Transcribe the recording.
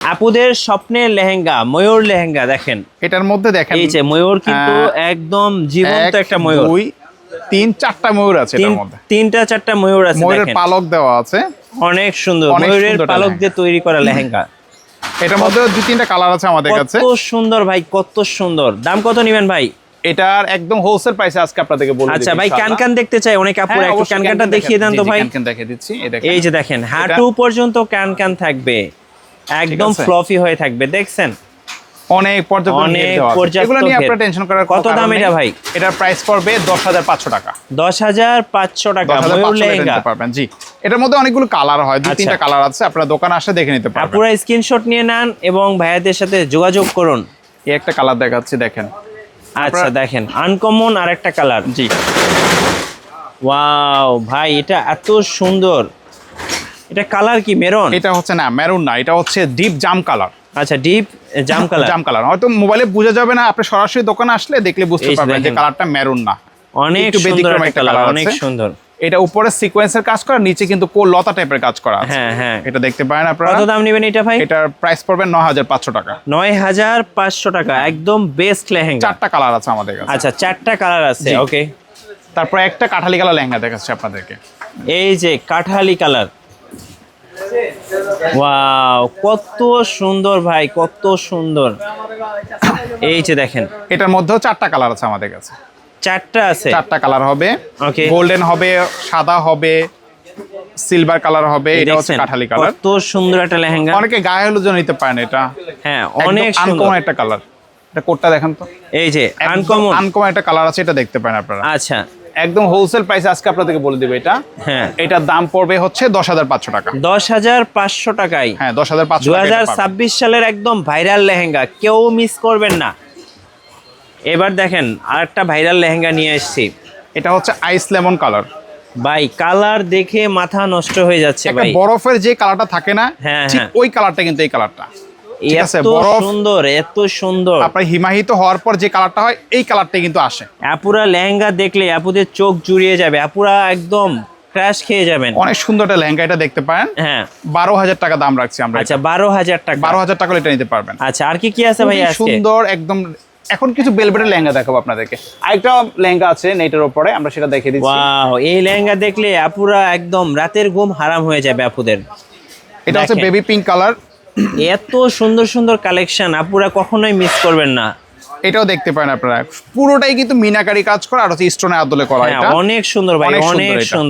আপুদের স্বপ্নের লেহেঙ্গা, ময়ূর লেহেঙ্গা দেখেন। এটার মধ্যে দেখেন এই যে ময়ূর কিন্তু একদম জীবন্ত একটা ময়ূর। 2 3 4টা ময়ূর আছে এটার মধ্যে। 3টা 4টা ময়ূর আছে দেখেন। ময়ূরের পালক দেওয়া আছে। অনেক সুন্দর। ময়ূরের পালক দিয়ে তৈরি করা লেহেঙ্গা। এটার মধ্যে 2-3টা কালার আছে আমাদের কাছে। কত সুন্দর ভাই, কত সুন্দর। দাম কত নেবেন ভাই? এটার একদম হোলসেল প্রাইসে আজকে আপনাদেরকে বলে দিচ্ছি। আচ্ছা ভাই, কানকান দেখতে চাই অনেক আপুরা, একটু কানকানটা দেখিয়ে দেন তো ভাই। কানকান দেখিয়ে দিচ্ছি। এই যে দেখেন হাঁটু পর্যন্ত কানকান থাকবে, একদম ফ্লফি হয়ে থাকবে। দেখছেন অনেক পর্যাপ্ত। এগুলো নিয়ে আপনারা টেনশন করার কত দাম এটা ভাই? এটার প্রাইস পড়বে 10,500 টাকা। 10,500 টাকা ময়ূর লেহেঙ্গা পাবেন। জি, এটার মধ্যে অনেকগুলো কালার হয়, 2-3টা কালার আছে, আপনারা দোকানে আসলে দেখে নিতে পারবেন। আপুরা স্ক্রিনশট নিয়ে নেন এবং ভাইয়াদের সাথে যোগাযোগ করুন। এই একটা কালার দেখাচ্ছি দেখেন। আচ্ছা দেখেন, আনকমন আরেকটা কালার। জি, ওয়াও ভাই, এটা এত সুন্দর। এটা কালার কি মেরুন? এটা হচ্ছে না মেরুন না, এটা হচ্ছে ডিপ জাম কালার। আচ্ছা, ডিপ জাম কালার। জাম কালার হয়তো মোবাইলে বোঝা যাবে না, আপনি সরাসরি দোকানে আসলে দেখলে বুঝতে পারবেন যে কালারটা মেরুন না। অনেক সুন্দর একটা কালার, অনেক সুন্দর। এটা উপরে সিকোয়েন্সের কাজ করা, নিচে কিন্তু কোল লতা টাইপের কাজ করা আছে। হ্যাঁ হ্যাঁ, এটা দেখতে পারেন আপনারা। কত দাম নেবেন এটা ভাই? এটার প্রাইস পড়বে 9,500 টাকা। 9,500 টাকা, একদম বেস্ট লেহেঙ্গা। 4টা কালার আছে আমাদের কাছে। আচ্ছা, 4টা কালার আছে। ওকে, তারপর একটা কাঠালি কালার লেহেঙ্গা দেখাচ্ছি আপনাদেরকে। এই যে কাঠালি কালার। ওয়াও, কত সুন্দর ভাই, কত সুন্দর। এই যে দেখেন, এটার মধ্যেও 4টা কালার আছে আমাদের কাছে। 4টা আছে। 4টা কালার হবে। ওকে, গোল্ডেন হবে, সাদা হবে, সিলভার কালার হবে। এটা হচ্ছে কাঠালি কালার। কত সুন্দর একটা লেহেঙ্গা। অনেকে গায়ে হলুদ জন্য নিতে পারেন এটা। হ্যাঁ, অনেক সুন্দর। আনকমন একটা কালার। এটা কোটটা দেখেন তো। এই যে আনকমন একটা কালার আছে, এটা দেখতে পারেন আপনারা। আচ্ছা, একদম হোলসেল প্রাইসে আজকে আপনাদেরকে বলে দিব এটা। হ্যাঁ, এটার দাম পড়বে হচ্ছে 10,500 টাকা। 10,500 টাকায়। হ্যাঁ, 10,500 টাকা। 2026 সালের একদম ভাইরাল লেহেঙ্গা, কেউ মিস করবেন না। এবার দেখেন আরেকটা ভাইরাল লেহেঙ্গা নিয়ে এসেছি। এটা হচ্ছে আইস লেমন কালার। ভাই কালার দেখে মাথা নষ্ট হয়ে যাচ্ছে একটা ভাই। বরফের যে কালারটা থাকে না, হ্যাঁ ঠিক হ্যাঁ, ওই কালারটা কিন্তু এই কালারটা। ঠিক আছে, এত বরফ সুন্দর, এত সুন্দর। আপনার হিমায়িত হওয়ার পর যে কালারটা হয়, এই কালারটাই কিন্তু আসে। আপুরা লেহেঙ্গা দেখলে আপুদের চোখ জুড়িয়ে যাবে, আপুরা একদম ক্র্যাশ খেয়ে যাবেন। অনেক সুন্দর একটা লেহেঙ্গা, এটা দেখতে পারেন। হ্যাঁ, 12,000 টাকা দাম রাখছি আমরা। আচ্ছা, 12,000 টাকা। 12,000 টাকা এটা নিতে পারবেন। আচ্ছা, আর কি কি আছে ভাই আজকে? সুন্দর একদম। এখন কিছু বেলভেটের লেহেঙ্গা দেখাবো আপনাদেরকে। আরেকটা লেহেঙ্গা আছে নেটের উপরে, আমরা সেটা দেখিয়ে দিচ্ছি। ওয়াও, এই লেহেঙ্গা দেখলে আপুরা একদম রাতের ঘুম হারাম হয়ে যাবে আপুদের। এটা হচ্ছে বেবি পিঙ্ক কালার। এত সুন্দর সুন্দর কালেকশন, আপুরা কখনোই মিস করবেন না। এটাও দেখতে পারেন আপনারা, পুরোটাই কিন্তু মিনাকারি কাজ করা আর হচ্ছে স্টোনের আদলে করা। এটা অনেক সুন্দর ভাই, অনেক সুন্দর।